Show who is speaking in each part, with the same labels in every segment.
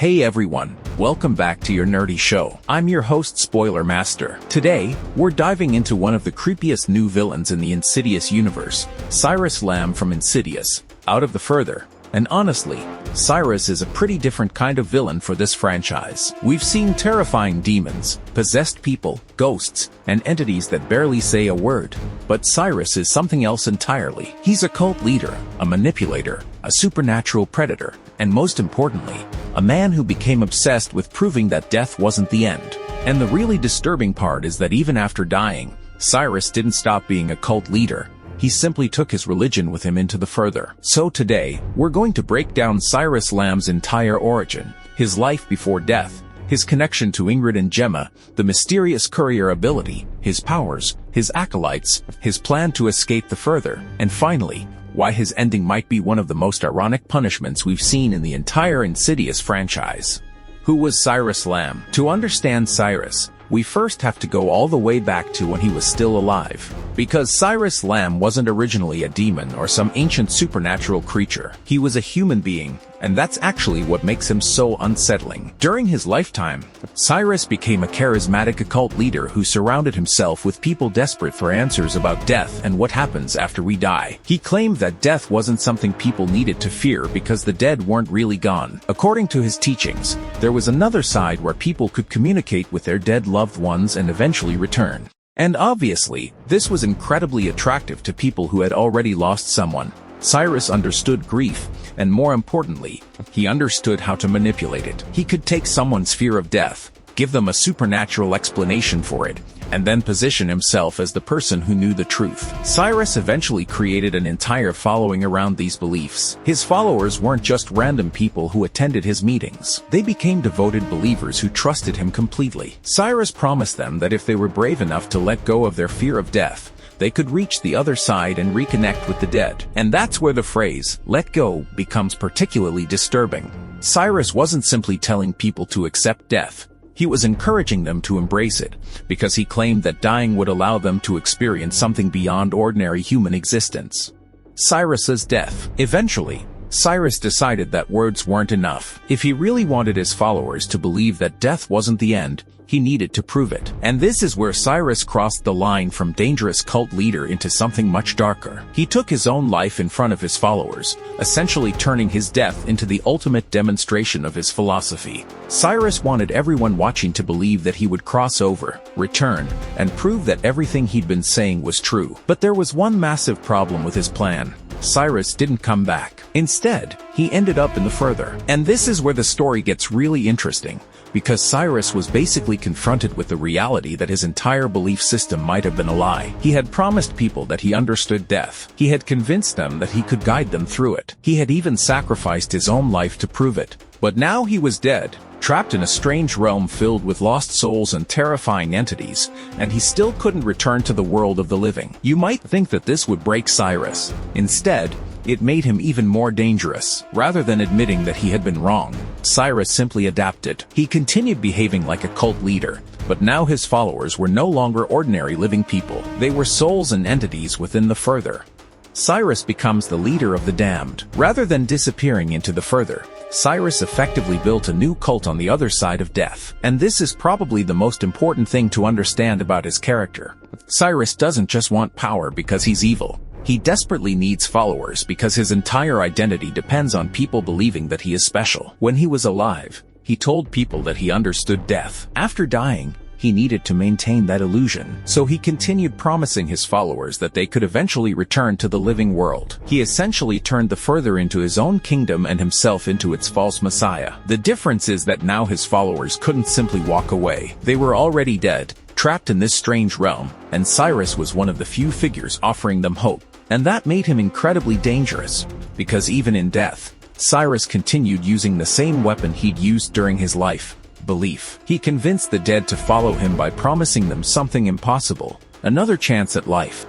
Speaker 1: Hey everyone, welcome back to your nerdy show. I'm your host Spoiler Master. Today, we're diving into one of the creepiest new villains in the Insidious universe, Cyrus Lam from Insidious, out of the further. And honestly, Cyrus is a pretty different kind of villain for this franchise. We've seen terrifying demons, possessed people, ghosts, and entities that barely say a word. But Cyrus is something else entirely. He's a cult leader, a manipulator, a supernatural predator, and most importantly, a man who became obsessed with proving that death wasn't the end. And the really disturbing part is that even after dying, Cyrus didn't stop being a cult leader. He simply took his religion with him into the further. So today, we're going to break down Cyrus Lam's entire origin, his life before death, his connection to Ingred and Gemma, the mysterious courier ability, his powers, his acolytes, his plan to escape the further, and finally, why his ending might be one of the most ironic punishments we've seen in the entire Insidious franchise. Who was Cyrus Lam? To understand Cyrus, we first have to go all the way back to when he was still alive. Because Cyrus Lam wasn't originally a demon or some ancient supernatural creature. He was a human being, and that's actually what makes him so unsettling. During his lifetime, Cyrus became a charismatic occult leader who surrounded himself with people desperate for answers about death and what happens after we die. He claimed that death wasn't something people needed to fear because the dead weren't really gone. According to his teachings, there was another side where people could communicate with their dead loved ones and eventually return. And obviously, this was incredibly attractive to people who had already lost someone. Cyrus understood grief, and more importantly, he understood how to manipulate it. He could take someone's fear of death, give them a supernatural explanation for it, and then position himself as the person who knew the truth. Cyrus eventually created an entire following around these beliefs. His followers weren't just random people who attended his meetings. They became devoted believers who trusted him completely. Cyrus promised them that if they were brave enough to let go of their fear of death, they could reach the other side and reconnect with the dead. And that's where the phrase, "let go," becomes particularly disturbing. Cyrus wasn't simply telling people to accept death. He was encouraging them to embrace it, because he claimed that dying would allow them to experience something beyond ordinary human existence. Cyrus's death. Eventually, Cyrus decided that words weren't enough. If he really wanted his followers to believe that death wasn't the end, he needed to prove it. And this is where Cyrus crossed the line from dangerous cult leader into something much darker. He took his own life in front of his followers, essentially turning his death into the ultimate demonstration of his philosophy. Cyrus wanted everyone watching to believe that he would cross over, return, and prove that everything he'd been saying was true. But there was one massive problem with his plan. Cyrus didn't come back. Instead, he ended up in the further. And this is where the story gets really interesting, because Cyrus was basically confronted with the reality that his entire belief system might have been a lie. He had promised people that he understood death. He had convinced them that he could guide them through it. He had even sacrificed his own life to prove it. But now he was dead, trapped in a strange realm filled with lost souls and terrifying entities, and he still couldn't return to the world of the living. You might think that this would break Cyrus. Instead, it made him even more dangerous. Rather than admitting that he had been wrong, Cyrus simply adapted. He continued behaving like a cult leader, but now his followers were no longer ordinary living people. They were souls and entities within the further. Cyrus becomes the leader of the damned. Rather than disappearing into the further, Cyrus effectively built a new cult on the other side of death. And this is probably the most important thing to understand about his character. Cyrus doesn't just want power because he's evil. He desperately needs followers because his entire identity depends on people believing that he is special. When he was alive, he told people that he understood death. After dying, he needed to maintain that illusion, so he continued promising his followers that they could eventually return to the living world. He essentially turned the further into his own kingdom and himself into its false messiah. The difference is that now his followers couldn't simply walk away. They were already dead, trapped in this strange realm, and Cyrus was one of the few figures offering them hope. And that made him incredibly dangerous, because even in death, Cyrus continued using the same weapon he'd used during his life: belief. He convinced the dead to follow him by promising them something impossible: another chance at life.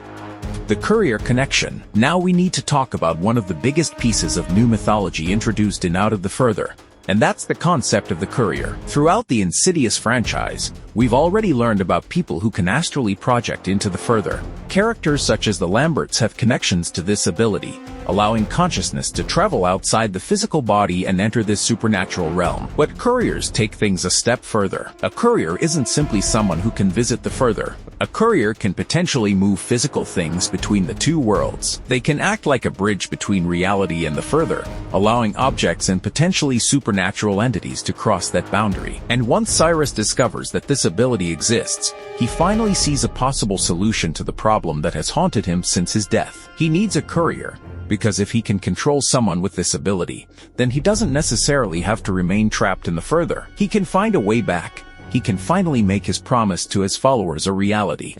Speaker 1: The courier connection. Now we need to talk about one of the biggest pieces of new mythology introduced in Out of the Further, and that's the concept of the courier. Throughout the Insidious franchise, We've already learned about people who can astrally project into the further. Characters such as the Lamberts have connections to this ability, allowing consciousness to travel outside the physical body and enter this supernatural realm. But couriers take things a step further. A courier isn't simply someone who can visit the further. A courier can potentially move physical things between the two worlds. They can act like a bridge between reality and the further, allowing objects and potentially supernatural entities to cross that boundary. And once Cyrus discovers that this ability exists, he finally sees a possible solution to the problem that has haunted him since his death. He needs a courier, because if he can control someone with this ability, then he doesn't necessarily have to remain trapped in the further. He can find a way back. He can finally make his promise to his followers a reality.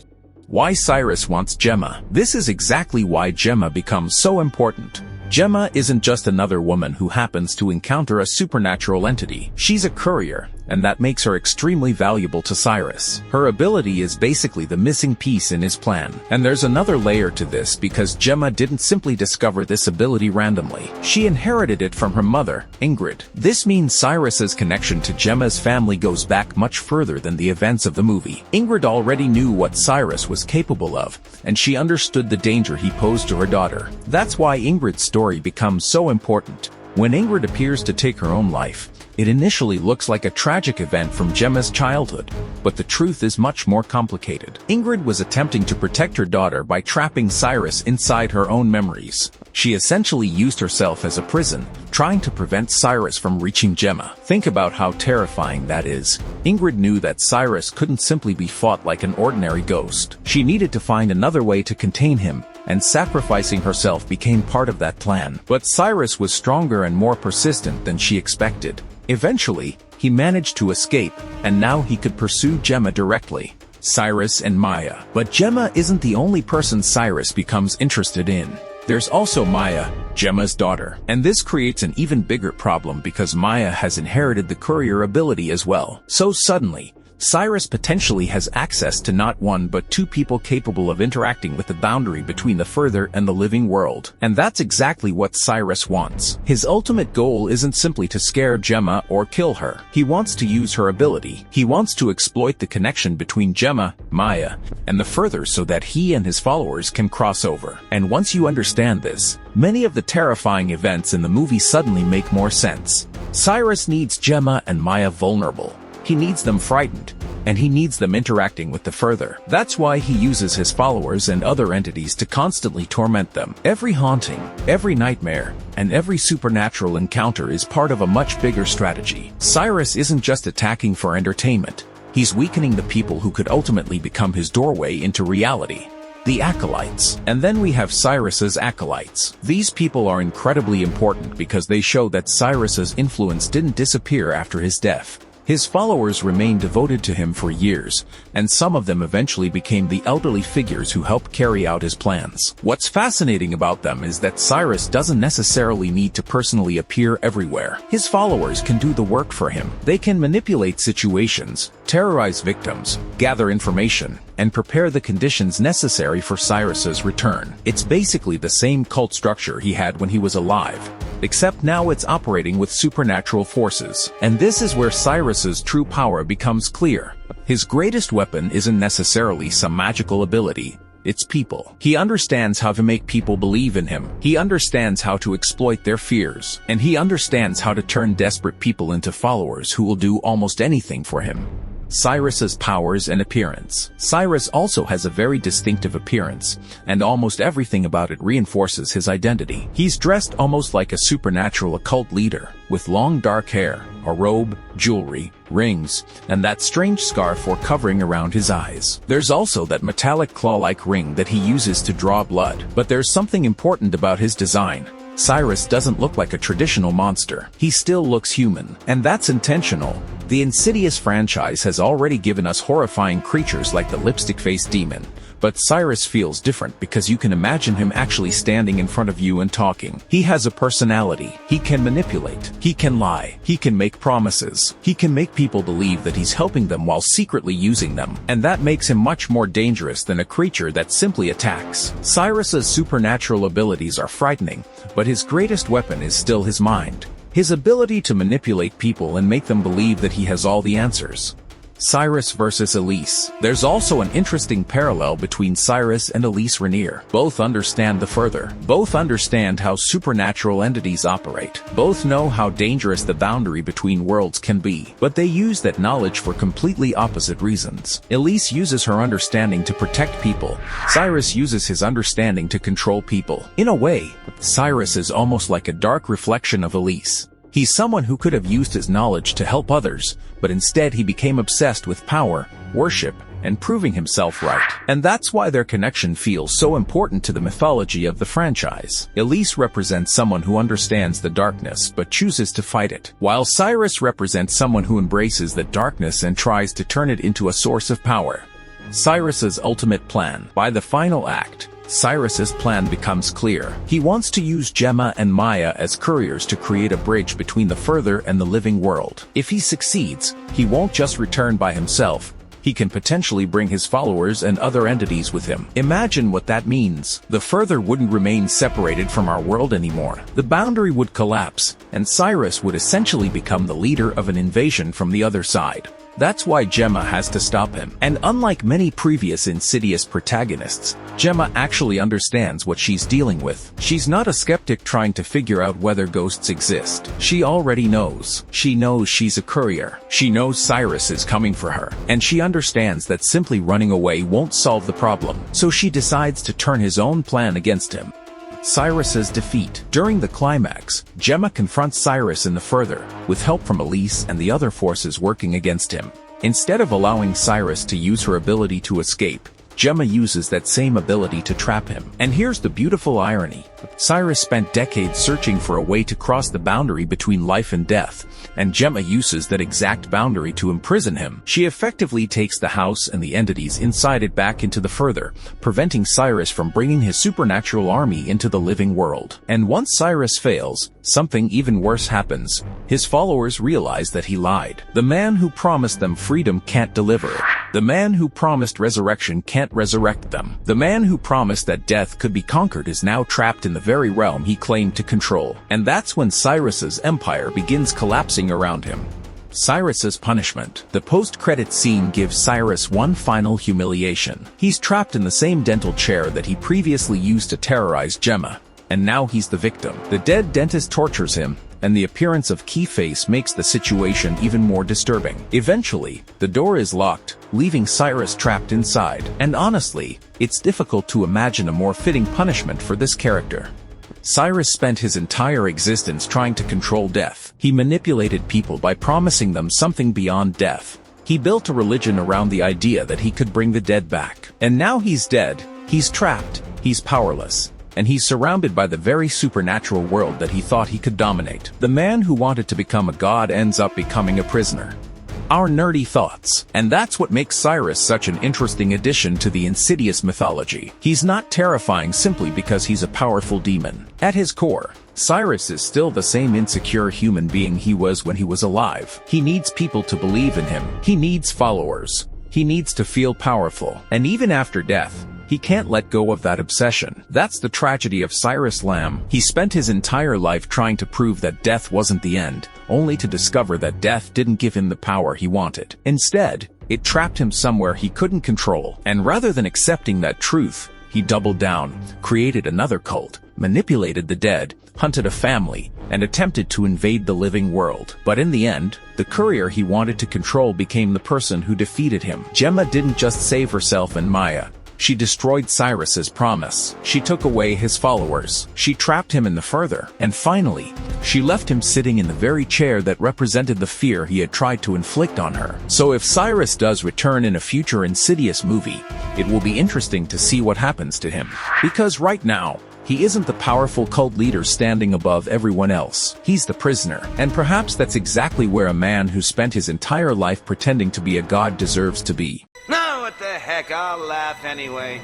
Speaker 1: Why Cyrus wants Gemma? This is exactly why Gemma becomes so important. Gemma isn't just another woman who happens to encounter a supernatural entity. She's a courier, and that makes her extremely valuable to Cyrus. Her ability is basically the missing piece in his plan. And there's another layer to this because Gemma didn't simply discover this ability randomly. She inherited it from her mother, Ingred. This means Cyrus's connection to Gemma's family goes back much further than the events of the movie. Ingrid already knew what Cyrus was capable of, and she understood the danger he posed to her daughter. That's why Ingrid's story becomes so important. When Ingrid appears to take her own life, it initially looks like a tragic event from Gemma's childhood, but the truth is much more complicated. Ingrid was attempting to protect her daughter by trapping Cyrus inside her own memories. She essentially used herself as a prison, trying to prevent Cyrus from reaching Gemma. Think about how terrifying that is. Ingrid knew that Cyrus couldn't simply be fought like an ordinary ghost. She needed to find another way to contain him, and sacrificing herself became part of that plan. But Cyrus was stronger and more persistent than she expected. Eventually, he managed to escape, and now he could pursue Gemma directly. Cyrus and Maya. But Gemma isn't the only person Cyrus becomes interested in. There's also Maya, Gemma's daughter. And this creates an even bigger problem because Maya has inherited the courier ability as well. So suddenly, Cyrus potentially has access to not one but two people capable of interacting with the boundary between the further and the living world. And that's exactly what Cyrus wants. His ultimate goal isn't simply to scare Gemma or kill her. He wants to use her ability. He wants to exploit the connection between Gemma, Maya, and the further so that he and his followers can cross over. And once you understand this, many of the terrifying events in the movie suddenly make more sense. Cyrus needs Gemma and Maya vulnerable. He needs them frightened, and he needs them interacting with the further. That's why he uses his followers and other entities to constantly torment them. Every haunting, every nightmare, and every supernatural encounter is part of a much bigger strategy. Cyrus isn't just attacking for entertainment. He's weakening the people who could ultimately become his doorway into reality. The acolytes. And then we have Cyrus's acolytes. These people are incredibly important because they show that Cyrus's influence didn't disappear after his death. His followers remained devoted to him for years, and some of them eventually became the elderly figures who helped carry out his plans. What's fascinating about them is that Cyrus doesn't necessarily need to personally appear everywhere. His followers can do the work for him. They can manipulate situations, terrorize victims, gather information, and prepare the conditions necessary for Cyrus's return. It's basically the same cult structure he had when he was alive, except now it's operating with supernatural forces. And this is where Cyrus's true power becomes clear. His greatest weapon isn't necessarily some magical ability. It's people. He understands how to make people believe in him. He understands how to exploit their fears. And he understands how to turn desperate people into followers who will do almost anything for him. Cyrus's powers and appearance. Cyrus also has a very distinctive appearance, and almost everything about it reinforces his identity. He's dressed almost like a supernatural occult leader, with long dark hair, a robe, jewelry, rings, and that strange scarf or covering around his eyes. There's also that metallic claw-like ring that he uses to draw blood. But there's something important about his design. Cyrus doesn't look like a traditional monster. He still looks human, and that's intentional. The Insidious franchise has already given us horrifying creatures like the lipstick-faced demon, but Cyrus feels different because you can imagine him actually standing in front of you and talking. He has a personality. He can manipulate. He can lie. He can make promises. He can make people believe that he's helping them while secretly using them, and that makes him much more dangerous than a creature that simply attacks. Cyrus's supernatural abilities are frightening, but his greatest weapon is still his mind. His ability to manipulate people and make them believe that he has all the answers. Cyrus versus Elise. There's also an interesting parallel between Cyrus and Elise Rainier. Both understand the further. Both understand how supernatural entities operate. Both know how dangerous the boundary between worlds can be. But they use that knowledge for completely opposite reasons. Elise uses her understanding to protect people. Cyrus uses his understanding to control people. In a way, Cyrus is almost like a dark reflection of Elise. He's someone who could have used his knowledge to help others, but instead he became obsessed with power, worship, and proving himself right. And that's why their connection feels so important to the mythology of the franchise. Elise represents someone who understands the darkness but chooses to fight it, while Cyrus represents someone who embraces the darkness and tries to turn it into a source of power. Cyrus's ultimate plan. By the final act, Cyrus's plan becomes clear. He wants to use Gemma and Maya as couriers to create a bridge between the further and the living world. If he succeeds, he won't just return by himself. He can potentially bring his followers and other entities with him. Imagine what that means. The further wouldn't remain separated from our world anymore. The boundary would collapse, and Cyrus would essentially become the leader of an invasion from the other side. That's why Gemma has to stop him. And unlike many previous Insidious protagonists, Gemma actually understands what she's dealing with. She's not a skeptic trying to figure out whether ghosts exist. She already knows. She knows she's a courier. She knows Cyrus is coming for her. And she understands that simply running away won't solve the problem. So she decides to turn his own plan against him. Cyrus's defeat. During the climax, Gemma confronts Cyrus in the further, with help from Elise and the other forces working against him. Instead of allowing Cyrus to use her ability to escape, Gemma uses that same ability to trap him. And here's the beautiful irony. Cyrus spent decades searching for a way to cross the boundary between life and death, and Gemma uses that exact boundary to imprison him. She effectively takes the house and the entities inside it back into the further, preventing Cyrus from bringing his supernatural army into the living world. And once Cyrus fails, something even worse happens. His followers realize that he lied. The man who promised them freedom can't deliver it. The man who promised resurrection can't resurrect them. The man who promised that death could be conquered is now trapped in the very realm he claimed to control. And that's when Cyrus's empire begins collapsing around him. Cyrus's punishment. The post-credit scene gives Cyrus one final humiliation. He's trapped in the same dental chair that he previously used to terrorize Gemma. And now he's the victim. The dead dentist tortures him, and the appearance of Keyface makes the situation even more disturbing. Eventually, the door is locked, leaving Cyrus trapped inside. And honestly, it's difficult to imagine a more fitting punishment for this character. Cyrus spent his entire existence trying to control death. He manipulated people by promising them something beyond death. He built a religion around the idea that he could bring the dead back. And now he's dead, he's trapped, he's powerless. And he's surrounded by the very supernatural world that he thought he could dominate. The man who wanted to become a god ends up becoming a prisoner. Our nerdy thoughts. And that's what makes Cyrus such an interesting addition to the Insidious mythology. He's not terrifying simply because he's a powerful demon. At his core, Cyrus is still the same insecure human being he was when he was alive. He needs people to believe in him. He needs followers. He needs to feel powerful. And even after death, he can't let go of that obsession. That's the tragedy of Cyrus Lam. He spent his entire life trying to prove that death wasn't the end, only to discover that death didn't give him the power he wanted. Instead, it trapped him somewhere he couldn't control. And rather than accepting that truth, he doubled down, created another cult, manipulated the dead, hunted a family, and attempted to invade the living world. But in the end, the courier he wanted to control became the person who defeated him. Gemma didn't just save herself and Maya. She destroyed Cyrus's promise. She took away his followers. She trapped him in the further. And finally, she left him sitting in the very chair that represented the fear he had tried to inflict on her. So if Cyrus does return in a future Insidious movie, it will be interesting to see what happens to him. Because right now, he isn't the powerful cult leader standing above everyone else. He's the prisoner. And perhaps that's exactly where a man who spent his entire life pretending to be a god deserves to be.
Speaker 2: No, what the heck, I'll laugh anyway.